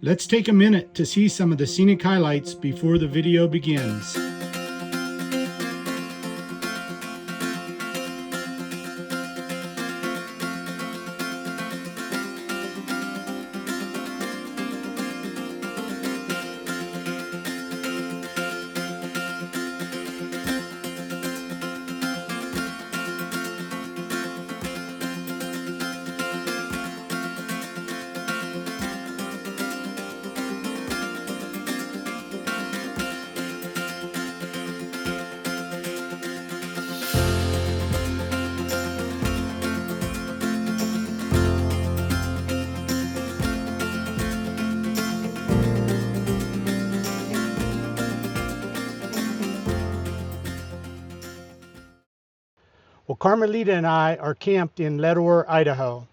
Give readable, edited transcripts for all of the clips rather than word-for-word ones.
Let's take a minute to see some of the scenic highlights before the video begins. Well, Carmelita and I are camped in Leadore, Idaho.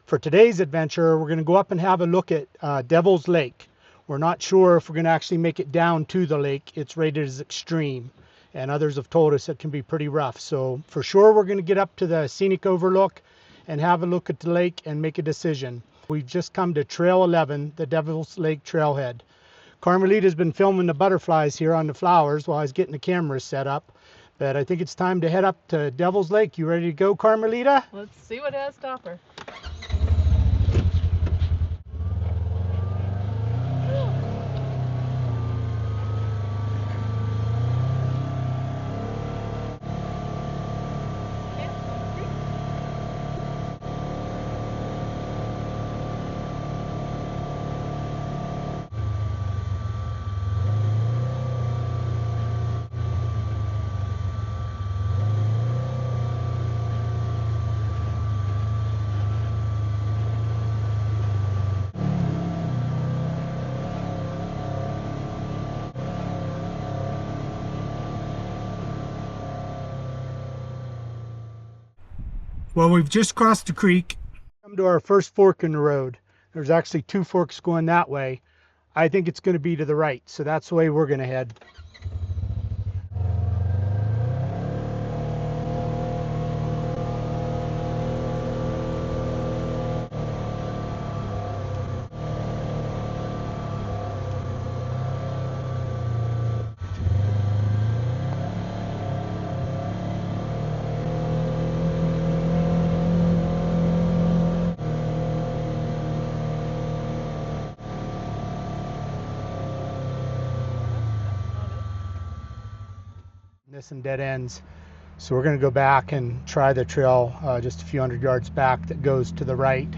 For today's adventure, we're going to go up and have a look at Devils Lake. We're not sure if we're going to actually make it down to the lake. It's rated as extreme, and others have told us it can be pretty rough. So for sure, we're going to get up to the Scenic Overlook and have a look at the lake and make a decision. We've just come to Trail 11, the Devils Lake Trailhead. Carmelita's been filming the butterflies here on the flowers while I was getting the cameras set up. But I think it's time to head up to Devils Lake. You ready to go, Carmelita? Let's see what has to offer. Well, we've just crossed the creek. Come to our first fork in the road. There's actually two forks going that way. I think it's going to be to the right, so that's the way we're going to head. Missing dead ends, so we're going to go back and try the trail just a few hundred yards back that goes to the right.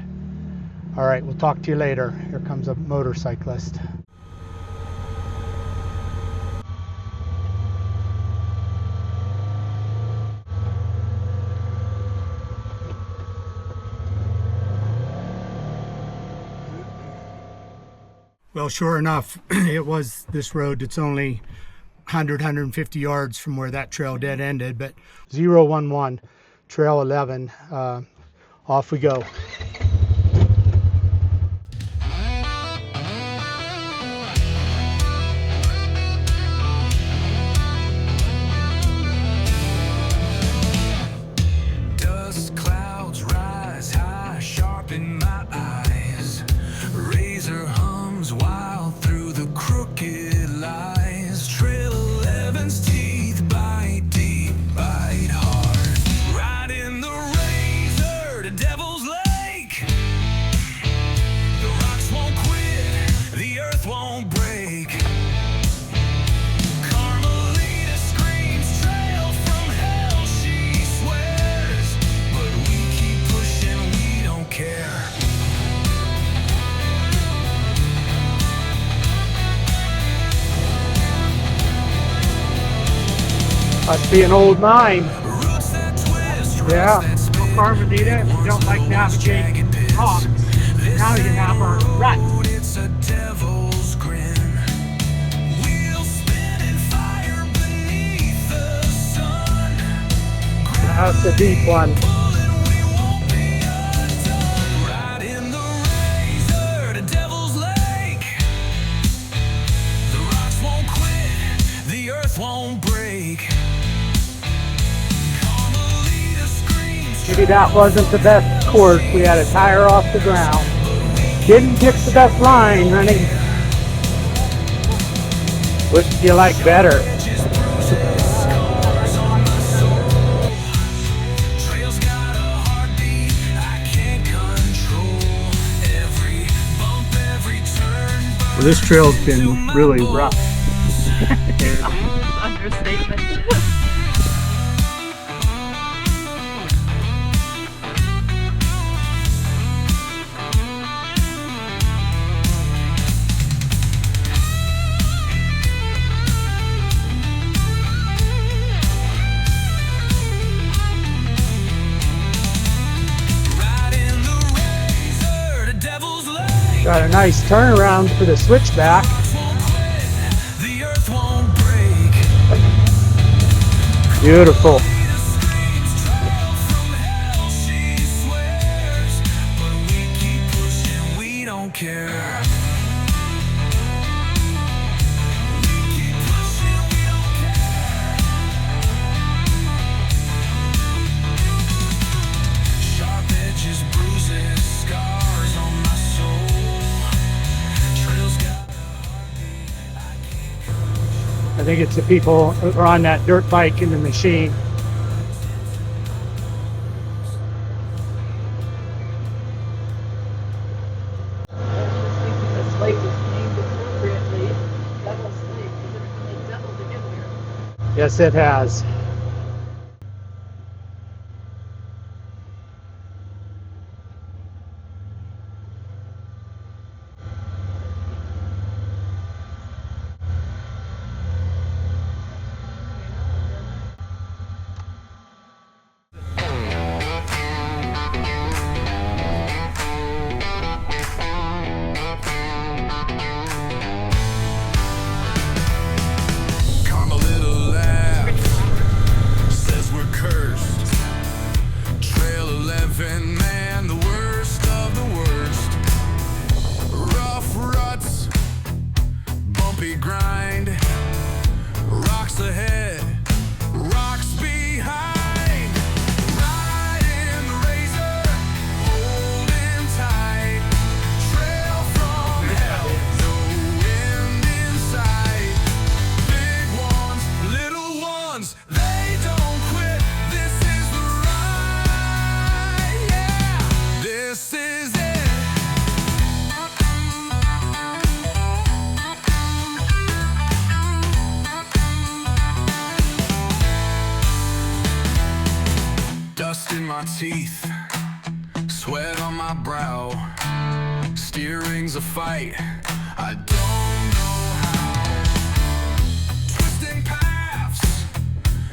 All right, we'll talk to you later. Here comes a motorcyclist. Well, sure enough, it was this road that's only 150 yards from where that trail dead ended, but 011 Trail 11, off we go. Dust clouds rise high, sharp in my eyes. Razor hums wild through the crooked lies. Trail 11's teeth bite deep, bite hard. Right in the razor to Devil's Lake. The rocks won't quit, the earth won't break. Carmelita screams trail from hell, she swears. But we keep pushing, we don't care. Must be an old mine. Roots that twist, Yeah. roots that spin. Carmelita, if you don't like navigating rocks, now you have our rut. It's a devil's grin. Wheels spinning, fire beneath the sun. That's the deep one. Pulling, we won't be undone. Right in the razor to Devil's Lake. The rocks won't quit, the earth won't break. Carmelita screams. Maybe that wasn't the best course. We had a tire off the ground. But we Didn't pick the best line, honey. Which do you like better? Well, this trail's been really rough. Understatement. Got a nice turnaround for the switchback. Beautiful. I think it's the people who are on that dirt bike in the machine. This lake is named appropriately Devils Lake. There's been a devil to get here. Yes, it has. Man, the worst of the worst. Rough ruts, bumpy grind. Rocks ahead, rocks behind. Riding the razor, holding tight. Trail from hell, no wind inside. Big ones, little ones, they don't quit. This is the ride, yeah. This is it. Dust in my teeth, sweat on my brow. Steering's a fight, I don't know how. Twisting paths,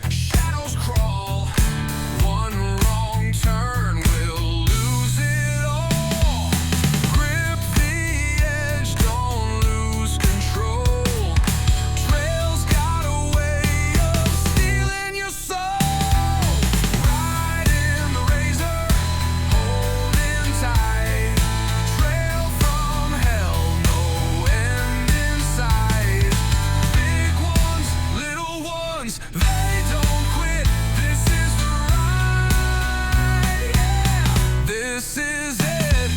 shadows crawl. One wrong turn will lose it all. Grip the edge, don't lose control. Trail's got a way of stealing your soul. Riding the razor, holding tight. Trail from hell, no end inside. Big ones, little ones, they don't quit. This is the ride, yeah. This is it.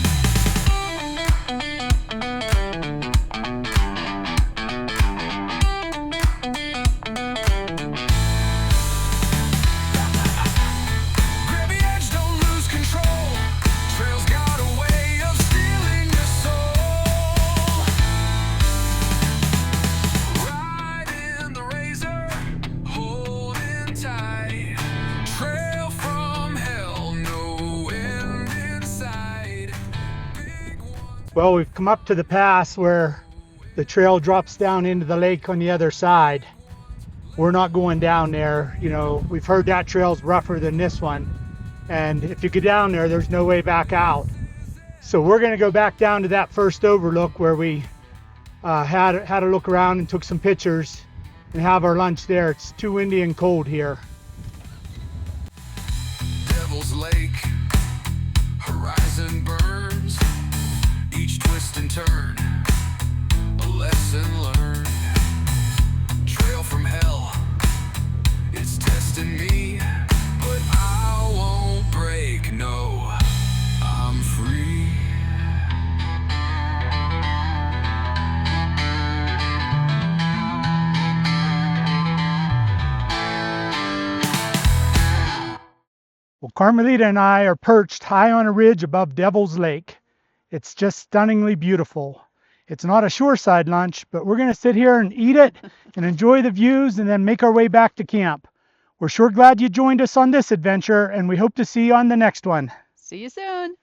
Grab the edge, don't lose control. Trail's got a way of stealing your soul. Riding the razor, holding tight. Trail from hell, no end inside. Big ones. Well, we've come up to the pass where the trail drops down into the lake on the other side. We're not going down there. You know, we've heard that trail's rougher than this one. And if you go down there, there's no way back out. So we're gonna go back down to that first overlook where we had a look around and took some pictures and have our lunch there. It's too windy and cold here. Devils Lake, horizon burns. Each twist and turn, a lesson learned. Trail from hell, it's testing me, but I won't break, no, I'm free. Carmelita and I are perched high on a ridge above Devils Lake. It's just stunningly beautiful. It's not a shoreside lunch, but we're going to sit here and eat it and enjoy the views and then make our way back to camp. We're sure glad you joined us on this adventure, and we hope to see you on the next one. See you soon.